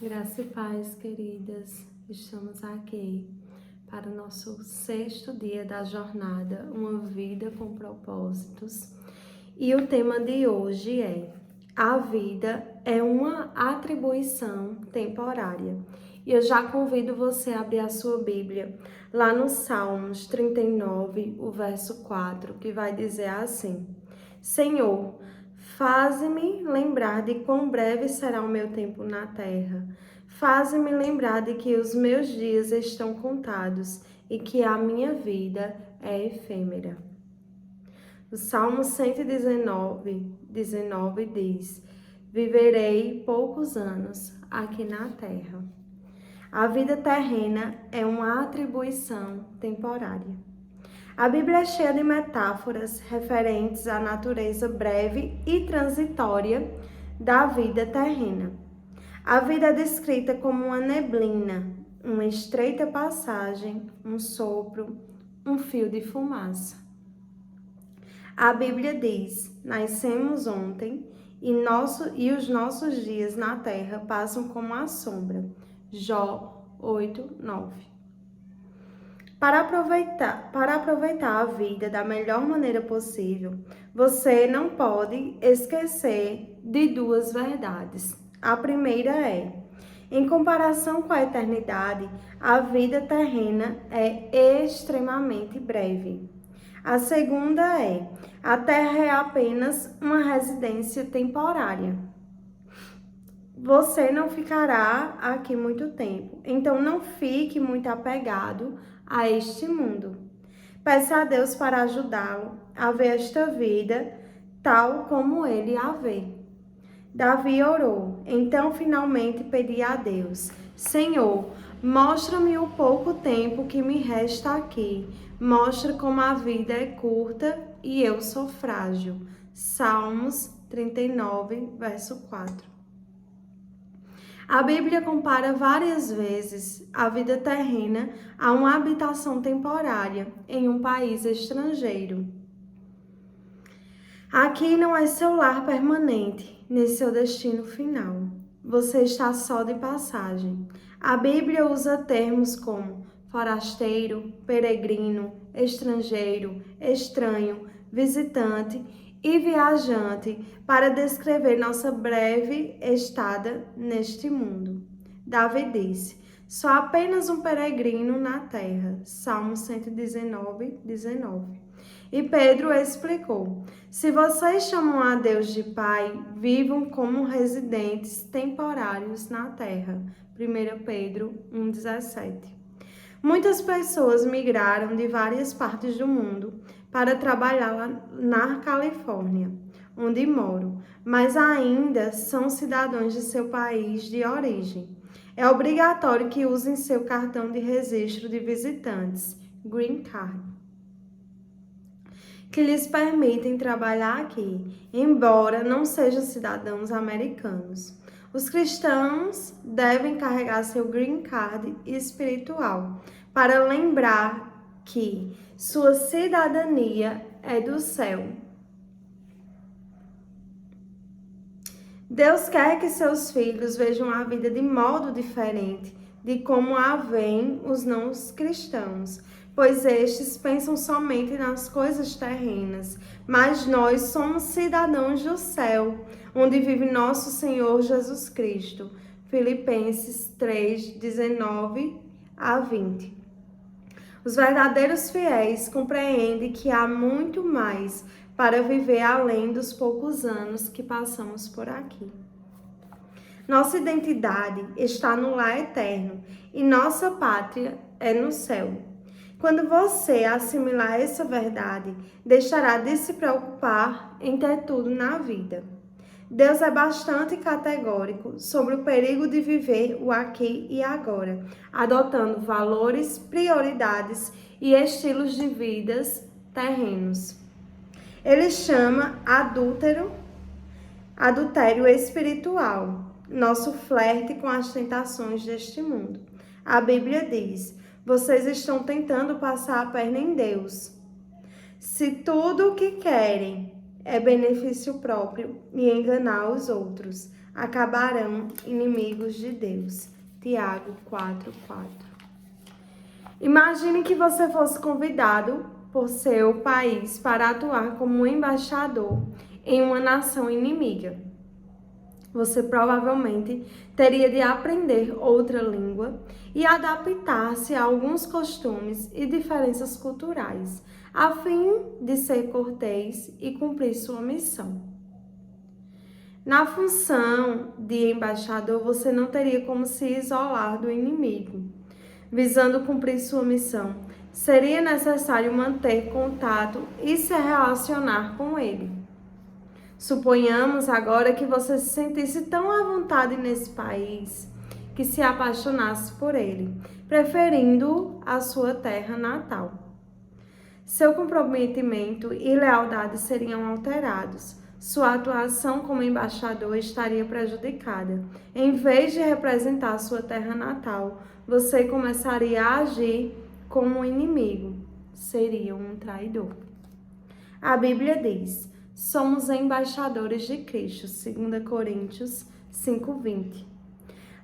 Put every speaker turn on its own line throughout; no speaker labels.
Graça e paz, queridas. Estamos aqui para o nosso 6º dia da jornada, uma vida com propósitos. E o tema de hoje é: a vida é uma atribuição temporária. E eu já convido você a abrir a sua Bíblia lá no Salmos 39, o verso 4, que vai dizer assim: Senhor, faze-me lembrar de quão breve será o meu tempo na terra. Faze-me lembrar de que os meus dias estão contados e que a minha vida é efêmera. O Salmo 119 diz: Viverei poucos anos aqui na terra. A vida terrena é uma atribuição temporária. A Bíblia é cheia de metáforas referentes à natureza breve e transitória da vida terrena. A vida é descrita como uma neblina, uma estreita passagem, um sopro, um fio de fumaça. A Bíblia diz: nascemos ontem e os nossos dias na terra passam como a sombra. Jó 8:9. Para aproveitar a vida da melhor maneira possível, você não pode esquecer de duas verdades. A primeira é: em comparação com a eternidade, a vida terrena é extremamente breve. A segunda é: a Terra é apenas uma residência temporária. Você não ficará aqui muito tempo, então não fique muito apegado a este mundo. Peça a Deus para ajudá-lo a ver esta vida tal como ele a vê. Davi orou, então finalmente pedi a Deus: Senhor, mostra-me o pouco tempo que me resta aqui. Mostra como a vida é curta e eu sou frágil. Salmos 39, verso 4. A Bíblia compara várias vezes a vida terrena a uma habitação temporária em um país estrangeiro. Aqui não é seu lar permanente, nem seu destino final. Você está só de passagem. A Bíblia usa termos como forasteiro, peregrino, estrangeiro, estranho, visitante e viajante para descrever nossa breve estada neste mundo. Davi disse: sou apenas um peregrino na terra. Salmo 119, 19. E Pedro explicou: se vocês chamam a Deus de Pai, vivam como residentes temporários na terra. 1 Pedro 1,17. Muitas pessoas migraram de várias partes do mundo para trabalhar lá na Califórnia, onde moro, mas ainda são cidadãos de seu país de origem. É obrigatório que usem seu cartão de registro de visitantes, Green Card, que lhes permitem trabalhar aqui, embora não sejam cidadãos americanos. Os cristãos devem carregar seu green card espiritual para lembrar que sua cidadania é do céu. Deus quer que seus filhos vejam a vida de modo diferente de como a veem os não cristãos, pois estes pensam somente nas coisas terrenas, mas nós somos cidadãos do céu, onde vive nosso Senhor Jesus Cristo. Filipenses 3, 19 a 20. Os verdadeiros fiéis compreendem que há muito mais para viver além dos poucos anos que passamos por aqui. Nossa identidade está no lar eterno e nossa pátria é no céu. Quando você assimilar essa verdade, deixará de se preocupar em ter tudo na vida. Deus é bastante categórico sobre o perigo de viver o aqui e agora, adotando valores, prioridades e estilos de vidas terrenos. Ele chama adultério espiritual, nosso flerte com as tentações deste mundo. A Bíblia diz: vocês estão tentando passar a perna em Deus. Se tudo o que querem é benefício próprio e enganar os outros, acabarão inimigos de Deus. Tiago 4:4. Imagine que você fosse convidado por seu país para atuar como embaixador em uma nação inimiga. Você provavelmente teria de aprender outra língua e adaptar-se a alguns costumes e diferenças culturais, a fim de ser cortês e cumprir sua missão. Na função de embaixador, você não teria como se isolar do inimigo. Visando cumprir sua missão, seria necessário manter contato e se relacionar com ele. Suponhamos agora que você se sentisse tão à vontade nesse país que se apaixonasse por ele, preferindo a sua terra natal. Seu comprometimento e lealdade seriam alterados. Sua atuação como embaixador estaria prejudicada. Em vez de representar sua terra natal, você começaria a agir como um inimigo. Seria um traidor. A Bíblia diz: somos embaixadores de Cristo, 2 Coríntios 5:20.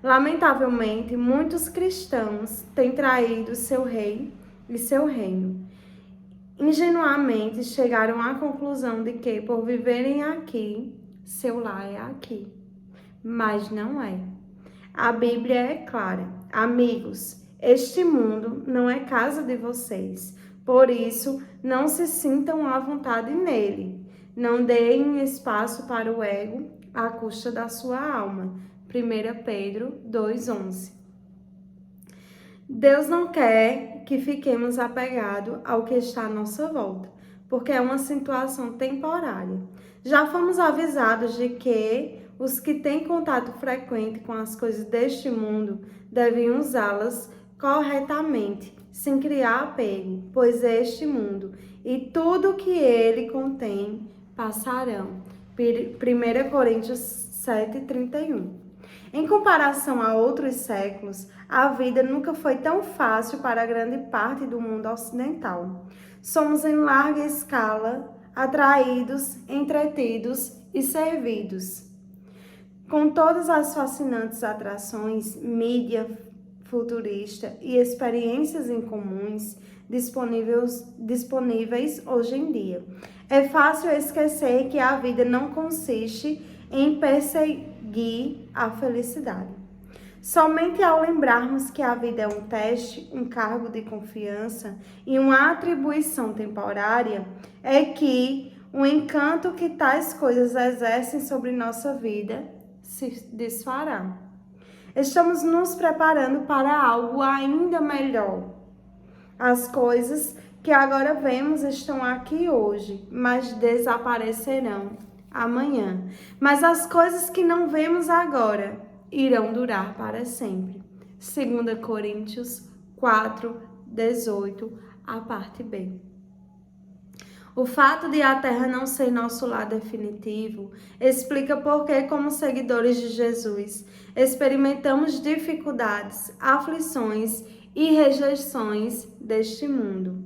Lamentavelmente, muitos cristãos têm traído seu rei e seu reino. Ingenuamente chegaram à conclusão de que, por viverem aqui, seu lar é aqui. Mas não é. A Bíblia é clara. Amigos, este mundo não é casa de vocês. Por isso, não se sintam à vontade nele. Não deem espaço para o ego à custa da sua alma. 1 Pedro 2:11. Deus não quer que fiquemos apegados ao que está à nossa volta, porque é uma situação temporária. Já fomos avisados de que os que têm contato frequente com as coisas deste mundo devem usá-las corretamente, sem criar apego, pois este mundo e tudo que ele contém passarão. 1 Coríntios 7:31. Em comparação a outros séculos, a vida nunca foi tão fácil para a grande parte do mundo ocidental. Somos em larga escala atraídos, entretidos e servidos. Com todas as fascinantes atrações, mídia futurista e experiências incomuns disponíveis hoje em dia, é fácil esquecer que a vida não consiste em perseguir a felicidade. Somente ao lembrarmos que a vida é um teste, um cargo de confiança e uma atribuição temporária, é que o encanto que tais coisas exercem sobre nossa vida se desfará. Estamos nos preparando para algo ainda melhor. As coisas que agora vemos estão aqui hoje, mas desaparecerão amanhã. Mas as coisas que não vemos agora irão durar para sempre. 2 Coríntios 4:18, a parte B. O fato de a terra não ser nosso lar definitivo explica por que, como seguidores de Jesus, experimentamos dificuldades, aflições e rejeições deste mundo.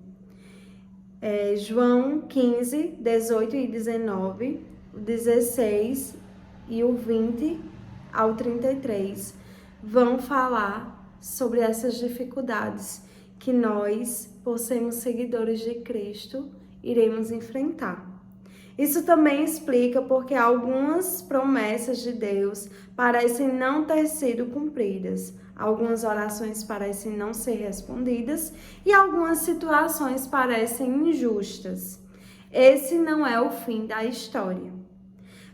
João 15, 18 e 19, 16 e o 20 ao 33 vão falar sobre essas dificuldades que nós, por sermos seguidores de Cristo, iremos enfrentar. Isso também explica porque algumas promessas de Deus parecem não ter sido cumpridas, algumas orações parecem não ser respondidas e algumas situações parecem injustas. Esse não é o fim da história.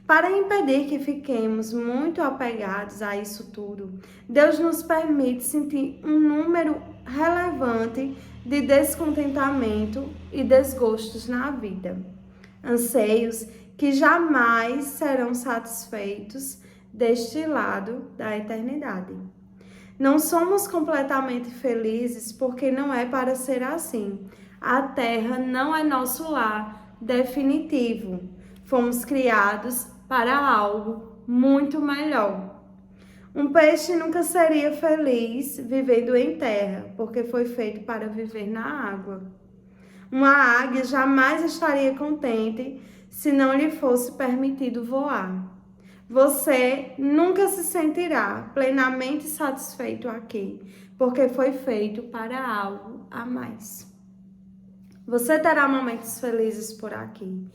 Para impedir que fiquemos muito apegados a isso tudo, Deus nos permite sentir um número relevante de descontentamento e desgostos na vida. Anseios que jamais serão satisfeitos deste lado da eternidade. Não somos completamente felizes porque não é para ser assim. A terra não é nosso lar definitivo. Fomos criados para algo muito melhor. Um peixe nunca seria feliz vivendo em terra, porque foi feito para viver na água. Uma águia jamais estaria contente se não lhe fosse permitido voar. Você nunca se sentirá plenamente satisfeito aqui, porque foi feito para algo a mais. Você terá momentos felizes por aqui,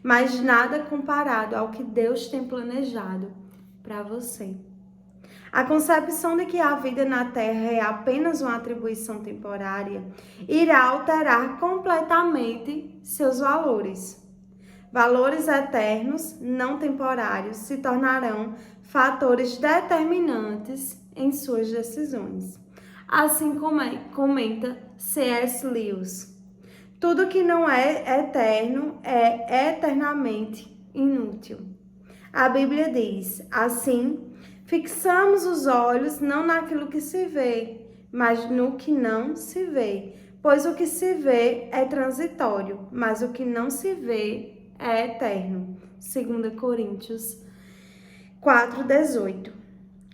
mas nada comparado ao que Deus tem planejado para você. A concepção de que a vida na Terra é apenas uma atribuição temporária irá alterar completamente seus valores. Valores eternos, não temporários, se tornarão fatores determinantes em suas decisões. Assim como comenta C.S. Lewis. Tudo que não é eterno é eternamente inútil. A Bíblia diz, assim, fixamos os olhos não naquilo que se vê, mas no que não se vê. Pois o que se vê é transitório, mas o que não se vê é eterno. 2 Coríntios 4:18.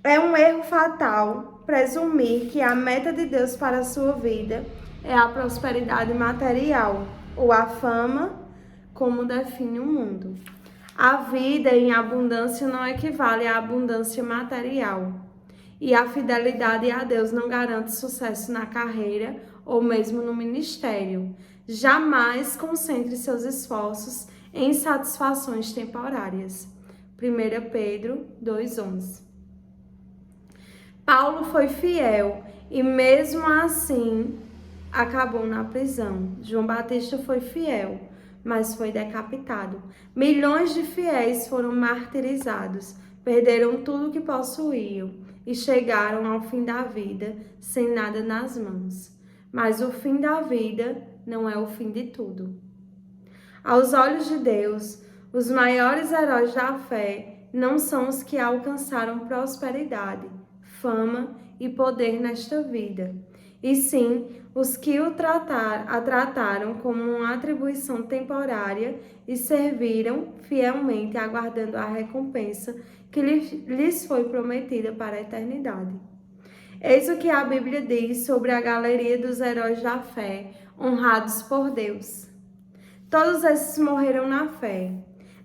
É um erro fatal presumir que a meta de Deus para a sua vida é a prosperidade material ou a fama, como define o mundo. A vida em abundância não equivale à abundância material. E a fidelidade a Deus não garante sucesso na carreira ou mesmo no ministério. Jamais concentre seus esforços em satisfações temporárias. 1 Pedro 2:11. Paulo foi fiel e mesmo assim acabou na prisão. João Batista foi fiel, mas foi decapitado. Milhões de fiéis foram martirizados, perderam tudo que possuíam e chegaram ao fim da vida sem nada nas mãos. Mas o fim da vida não é o fim de tudo. Aos olhos de Deus, os maiores heróis da fé não são os que alcançaram prosperidade, fama e poder nesta vida, e sim os que a trataram como uma atribuição temporária e serviram fielmente aguardando a recompensa que lhes foi prometida para a eternidade. Eis o que a Bíblia diz sobre a galeria dos heróis da fé, honrados por Deus. Todos esses morreram na fé.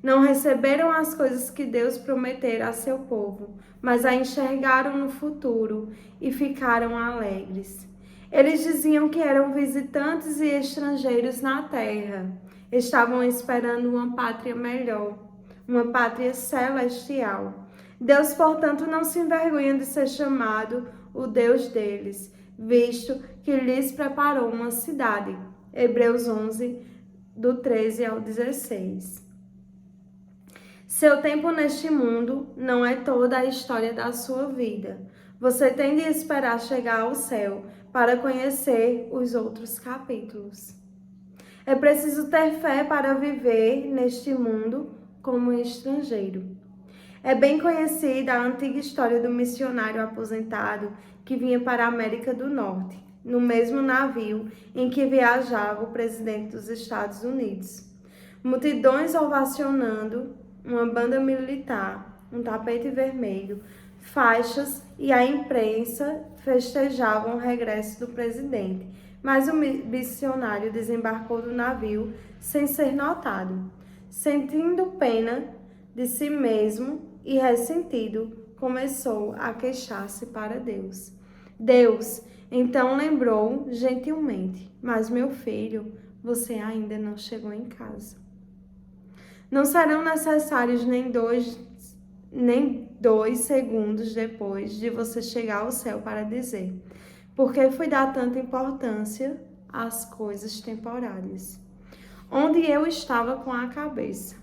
Não receberam as coisas que Deus prometera a seu povo, mas a enxergaram no futuro e ficaram alegres. Eles diziam que eram visitantes e estrangeiros na terra. Estavam esperando uma pátria melhor, uma pátria celestial. Deus, portanto, não se envergonha de ser chamado o Deus deles, visto que lhes preparou uma cidade. Hebreus 11, do 13 ao 16. Seu tempo neste mundo não é toda a história da sua vida. Você tem de esperar chegar ao céu para conhecer os outros capítulos. É preciso ter fé para viver neste mundo como estrangeiro. É bem conhecida a antiga história do missionário aposentado que vinha para a América do Norte, no mesmo navio em que viajava o presidente dos Estados Unidos. Multidões ovacionando, uma banda militar, um tapete vermelho, faixas e a imprensa festejavam o regresso do presidente, mas o missionário desembarcou do navio sem ser notado. Sentindo pena de si mesmo e ressentido, começou a queixar-se para Deus. Deus então lembrou gentilmente: mas meu filho, você ainda não chegou em casa. Não serão necessários nem dois segundos depois de você chegar ao céu para dizer: por que fui dar tanta importância às coisas temporárias? Onde eu estava com a cabeça?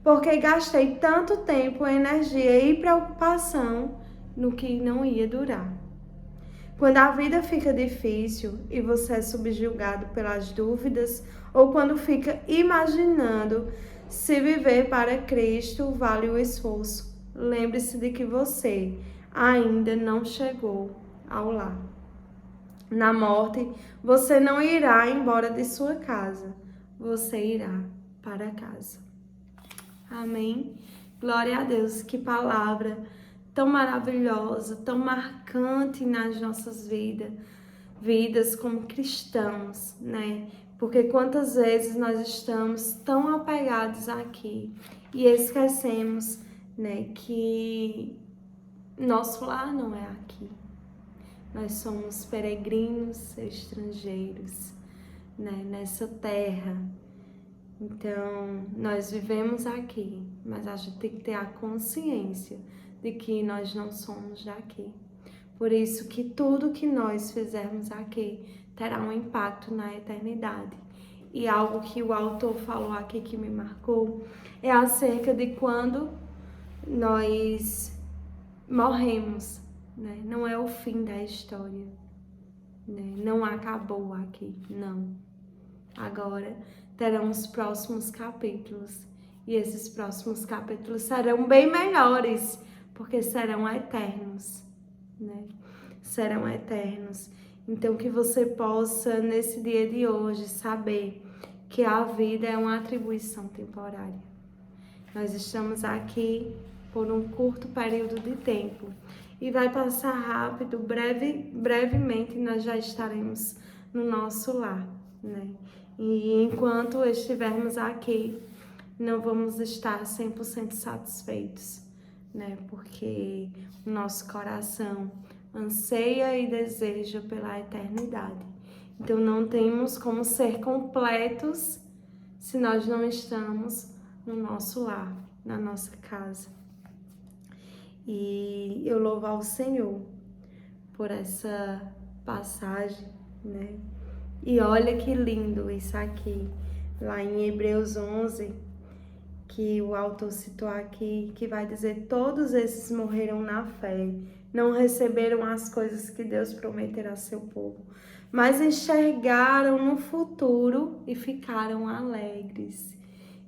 Porque gastei tanto tempo, energia e preocupação no que não ia durar. Quando a vida fica difícil e você é subjugado pelas dúvidas, ou quando fica imaginando se viver para Cristo vale o esforço, lembre-se de que você ainda não chegou ao lar. Na morte, você não irá embora de sua casa, você irá para casa. Amém? Glória a Deus, que palavra tão maravilhosa, tão marcante nas nossas vidas como cristãos, né? Porque quantas vezes nós estamos tão apegados aqui e esquecemos né, que nosso lar não é aqui. Nós somos peregrinos, estrangeiros, né, nessa terra. Então, nós vivemos aqui, mas a gente tem que ter a consciência de que nós não somos daqui. Por isso que tudo que nós fizermos aqui terá um impacto na eternidade. E algo que o autor falou aqui que me marcou é acerca de quando nós morremos, né? Não é o fim da história, né? Não acabou aqui, não. Agora terão os próximos capítulos, e esses próximos capítulos serão bem melhores, porque serão eternos, né? Serão eternos. Então que você possa, nesse dia de hoje, saber que a vida é uma atribuição temporária. Nós estamos aqui por um curto período de tempo e vai passar rápido, brevemente nós já estaremos no nosso lar, né? E enquanto estivermos aqui, não vamos estar 100% satisfeitos, né? Porque o nosso coração anseia e deseja pela eternidade. Então não temos como ser completos se nós não estamos no nosso lar, na nossa casa. E eu louvo ao Senhor por essa passagem, né? E olha que lindo isso aqui, lá em Hebreus 11, que o autor citou aqui, que vai dizer: todos esses morreram na fé, não receberam as coisas que Deus prometera a seu povo, mas enxergaram no futuro e ficaram alegres.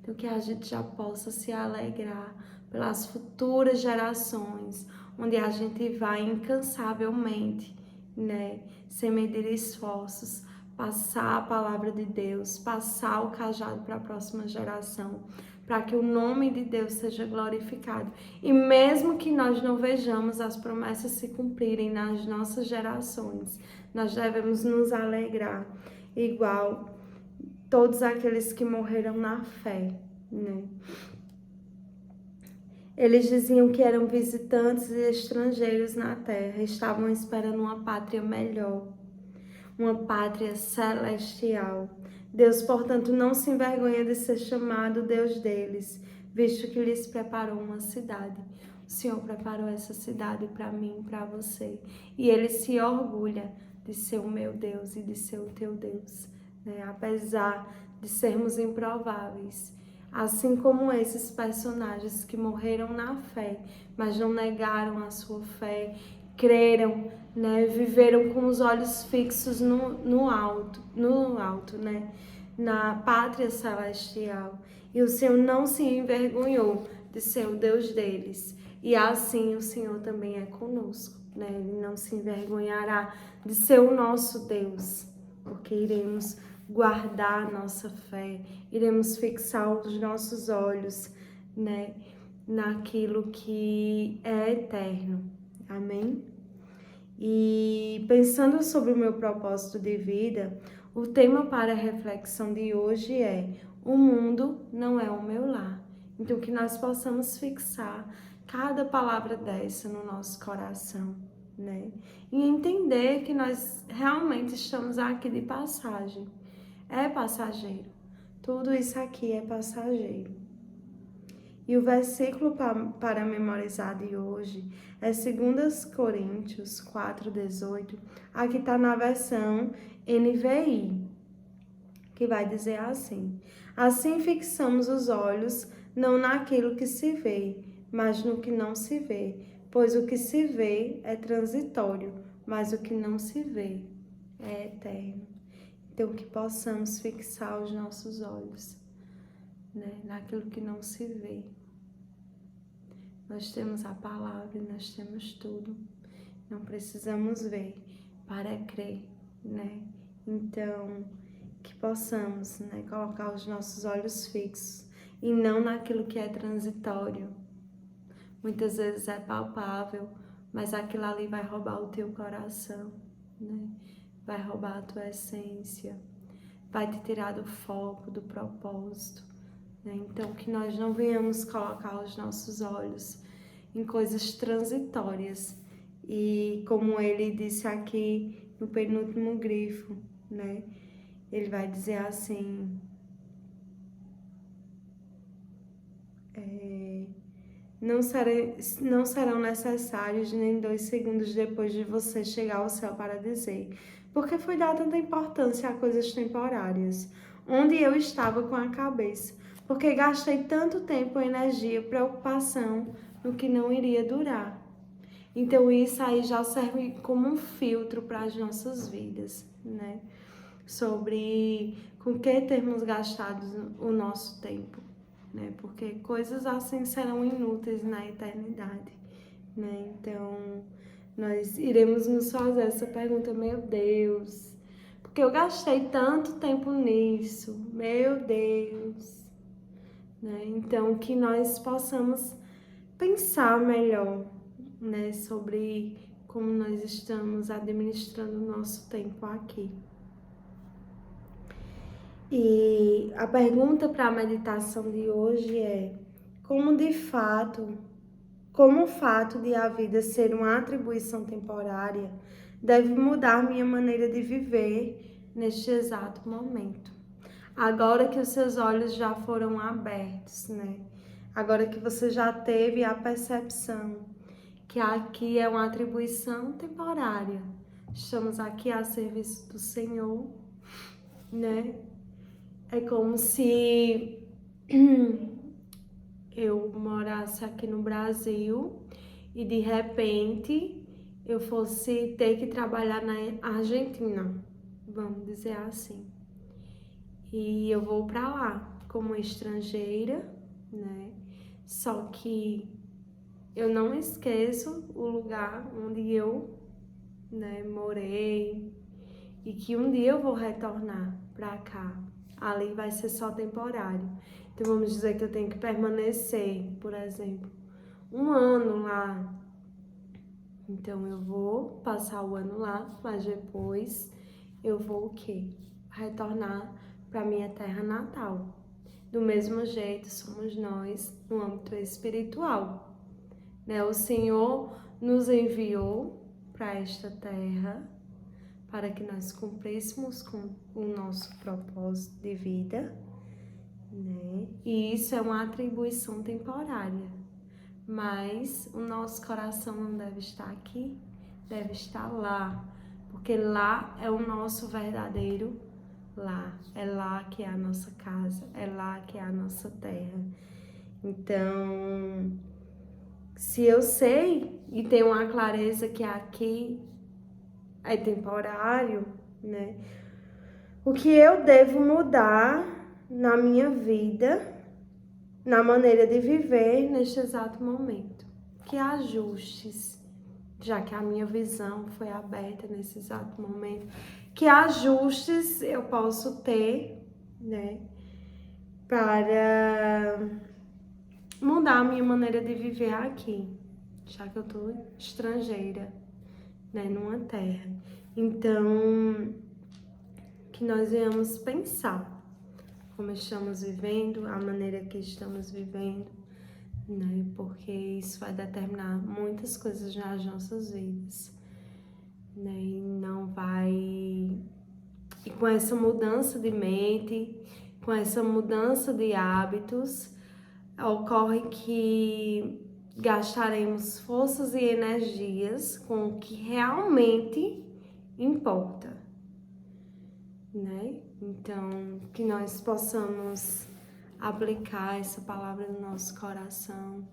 Então que a gente já possa se alegrar pelas futuras gerações, onde a gente vai incansavelmente, né, sem medir esforços, passar a palavra de Deus, passar o cajado para a próxima geração, para que o nome de Deus seja glorificado. E mesmo que nós não vejamos as promessas se cumprirem nas nossas gerações, nós devemos nos alegrar, igual todos aqueles que morreram na fé, né? Eles diziam que eram visitantes e estrangeiros na terra, estavam esperando uma pátria melhor, uma pátria celestial. Deus, portanto, não se envergonha de ser chamado Deus deles, visto que lhes preparou uma cidade. O Senhor preparou essa cidade para mim e para você. E Ele se orgulha de ser o meu Deus e de ser o teu Deus, né? Apesar de sermos improváveis. Assim como esses personagens que morreram na fé, mas não negaram a sua fé, creram, né? Viveram com os olhos fixos no alto, né? Na pátria celestial. E o Senhor não se envergonhou de ser o Deus deles. E assim o Senhor também é conosco, né? Ele não se envergonhará de ser o nosso Deus, porque iremos guardar a nossa fé, iremos fixar os nossos olhos, né, naquilo que é eterno. Amém? E pensando sobre o meu propósito de vida, o tema para a reflexão de hoje é: o mundo não é o meu lar. Então que nós possamos fixar cada palavra dessa no nosso coração, né? E entender que nós realmente estamos aqui de passagem. É passageiro. Tudo isso aqui é passageiro. E o versículo para memorizar de hoje é 2 Coríntios 4,18. Aqui está na versão NVI, que vai dizer assim: assim fixamos os olhos não naquilo que se vê, mas no que não se vê, pois o que se vê é transitório, mas o que não se vê é eterno. Então, que possamos fixar os nossos olhos, né, naquilo que não se vê. Nós temos a palavra e nós temos tudo. Não precisamos ver para crer, né? Então, que possamos, né, colocar os nossos olhos fixos e não naquilo que é transitório. Muitas vezes é palpável, mas aquilo ali vai roubar o teu coração, né? Vai roubar a tua essência, vai te tirar do foco, do propósito, né? Então, que nós não venhamos colocar os nossos olhos em coisas transitórias. E como ele disse aqui no penúltimo grifo, né? Ele vai dizer assim: não serão necessários nem 2 segundos depois de você chegar ao céu para dizer: por que foi dar tanta importância a coisas temporárias? Onde eu estava com a cabeça? Porque gastei tanto tempo, energia, preocupação no que não iria durar. Então isso aí já serve como um filtro para as nossas vidas, né? Sobre com que termos gastado o nosso tempo, né? Porque coisas assim serão inúteis na eternidade, né? Então, nós iremos nos fazer essa pergunta: meu Deus, porque eu gastei tanto tempo nisso, meu Deus, né? Então, que nós possamos pensar melhor, né, sobre como nós estamos administrando o nosso tempo aqui. E a pergunta para a meditação de hoje é: como o fato de a vida ser uma atribuição temporária deve mudar minha maneira de viver neste exato momento? Agora que os seus olhos já foram abertos, né? Agora que você já teve a percepção que aqui é uma atribuição temporária, estamos aqui a serviço do Senhor, né? É como se eu morasse aqui no Brasil e de repente eu fosse ter que trabalhar na Argentina, vamos dizer assim. E eu vou para lá como estrangeira, né? Só que eu não esqueço o lugar onde eu, né, morei e que um dia eu vou retornar para cá. Ali vai ser só temporário. Então vamos dizer que eu tenho que permanecer, por exemplo, 1 ano lá. Então eu vou passar o ano lá, mas depois eu vou o quê? Retornar para minha terra natal. Do mesmo jeito somos nós no âmbito espiritual, né? O Senhor nos enviou para esta terra para que nós cumpríssemos com o nosso propósito de vida, né? E isso é uma atribuição temporária, mas o nosso coração não deve estar aqui, deve estar lá, porque lá é o nosso verdadeiro lar, é lá que é a nossa casa, é lá que é a nossa terra. Então, se eu sei e tenho uma clareza que aqui é temporário, né? O que eu devo mudar na minha vida, na maneira de viver neste exato momento? Que ajustes, já que a minha visão foi aberta nesse exato momento, que ajustes eu posso ter, né? Para mudar a minha maneira de viver aqui, já que eu tô estrangeira, né, numa terra. Então, que nós venhamos pensar como estamos vivendo, a maneira que estamos vivendo, né, porque isso vai determinar muitas coisas nas nossas vidas, né, e não vai... E com essa mudança de mente, com essa mudança de hábitos, ocorre que gastaremos forças e energias com o que realmente importa, né? Então, que nós possamos aplicar essa palavra no nosso coração,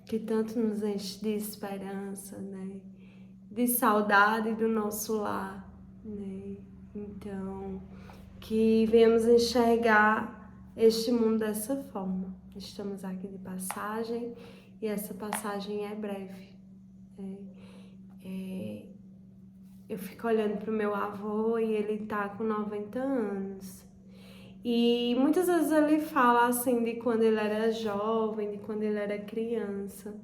que tanto nos enche de esperança, né? De saudade do nosso lar, né? Então, que venhamos enxergar este mundo dessa forma. Estamos aqui de passagem e essa passagem é breve. Eu fico olhando para o meu avô e ele tá com 90 anos. E muitas vezes ele fala assim de quando ele era jovem, de quando ele era criança.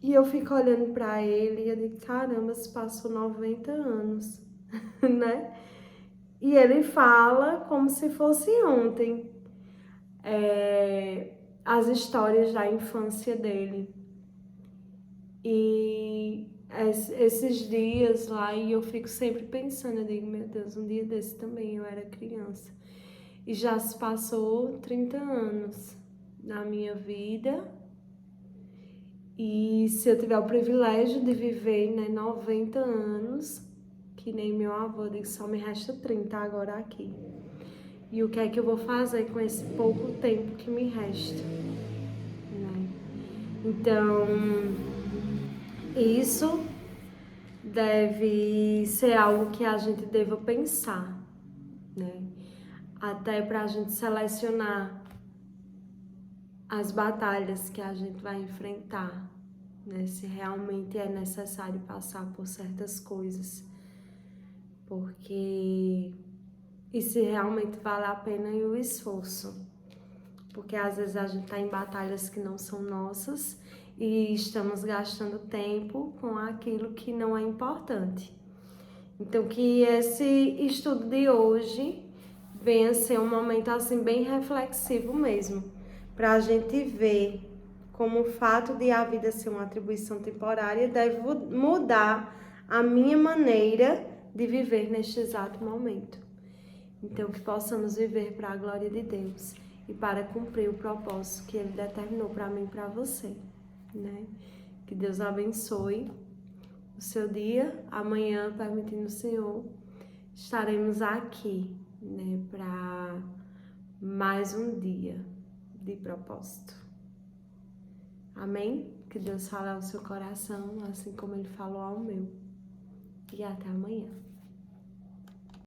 E eu fico olhando para ele e eu digo: caramba, se passou 90 anos, né? E ele fala como se fosse ontem. as histórias da infância dele. E esses dias lá, e eu fico sempre pensando, eu digo, meu Deus, um dia desse também eu era criança. E já se passou 30 anos na minha vida. E se eu tiver o privilégio de viver, né, 90 anos, que nem meu avô, diz, só me resta 30 agora aqui. E o que é que eu vou fazer com esse pouco tempo que me resta, né? Então, isso deve ser algo que a gente deva pensar, né? Até para a gente selecionar as batalhas que a gente vai enfrentar, né? Se realmente é necessário passar por certas coisas, porque e se realmente vale a pena o esforço, porque às vezes a gente está em batalhas que não são nossas e estamos gastando tempo com aquilo que não é importante. Então, que esse estudo de hoje venha ser um momento assim bem reflexivo mesmo, para a gente ver como o fato de a vida ser uma atribuição temporária deve mudar a minha maneira de viver neste exato momento. Então, que possamos viver para a glória de Deus e para cumprir o propósito que Ele determinou para mim e para você, né? Que Deus abençoe o seu dia. Amanhã, permitindo o Senhor, estaremos aqui, né, para mais um dia de propósito. Amém? Que Deus fale ao seu coração, assim como Ele falou ao meu. E até amanhã.